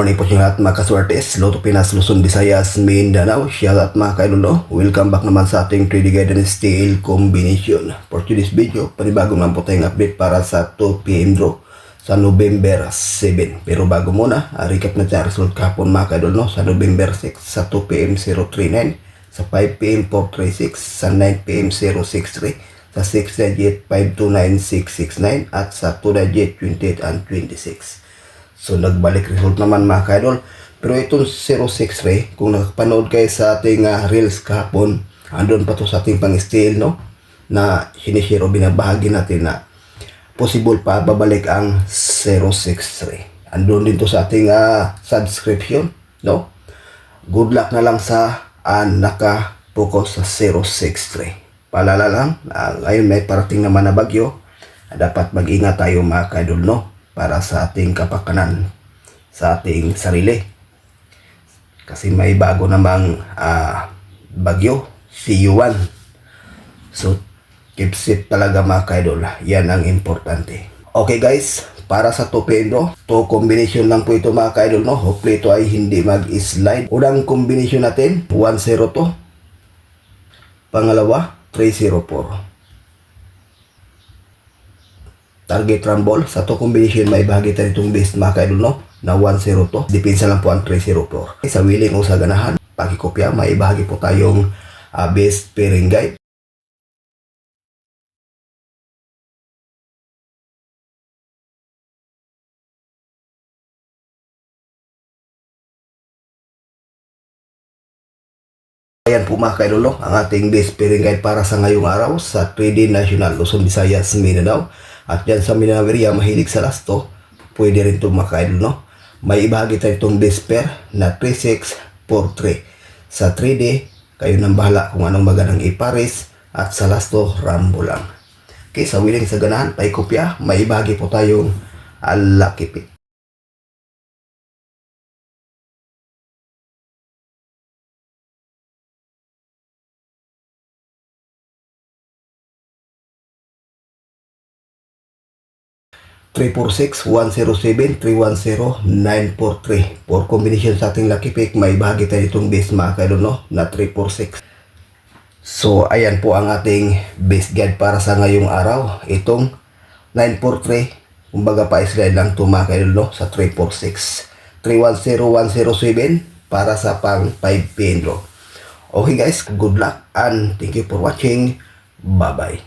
Morning po sa lahat mga kaswertes, Lotto Pinas, Luzon, Visayas, Mindanao. Shout out mga kaidolo. Welcome back naman sa ating 3D Guidance Style Combination. For today's video, panibagong naman po tayong update para sa 2pm draw sa November 7. Pero bago muna, recap natin ang result kahapon mga kaidolo, sa November 6 sa 2pm 039, sa 5pm 436, sa 9pm 063, sa 6 digit 529669 at sa 2 digit 28 and 26. So nagbalik result naman mga kaidol. Pero itong 06 Ray, kung nakapanood kayo sa ating reels kahapon, andun pa to sa ating pang-style, no? Na sinishare o binabahagi natin na possible pa babalik ang 06 Ray. Andun din to sa ating subscription, no? Good luck na lang sa naka-focus sa 06 Ray. Paalala lang, ngayon may parating naman na bagyo. Dapat mag-ingat tayo mga kaidol, no? Para sa ating kapakanan, sa ating sarili. Kasi may bago namang bagyo, CU1. So, keep safe talaga mga kaidol. Yan ang importante. Okay guys, para sa 2pm draw, 2 combination lang po ito mga kaidol, no? Hopefully ito ay hindi mag-slide. Unang combination natin, 102. Pangalawa, 304. Target rumble sa to combination may bahagi tayo itong base mga kaidol, no? Na 102. Depensa lang po ang 304. Sa willing o sa ganahan, pakikopya, may bahagi po tayong base pairing guide. Ayan po mga kaidol, no? Ang ating base pairing guide para sa ngayong araw sa 3D National Luzon, Visayas, Mindanao. At dyan sa Mindanao area, mahilig sa lasto, pwede rin itong mga kaidol, no? May ibahagi tayo itong base pair na 3643. Sa 3D, kayo nang bahala kung anong magandang ipares, at sa lasto, rambo lang. Okay, sa willing sa ganahan, paikopya, may ibahagi po tayong lucky pick. Three 107 310 943. For combination sa ating lucky pick, may bahagi tayo itong base mga kaidol, no? Na 346. So, ayan po ang ating base guide para sa ngayong araw. Itong 943, kumbaga pa-slide lang ito mga kaidol, no? Sa 346. 310107 para sa pang 5pm draw. Okay guys, good luck and thank you for watching. Bye-bye.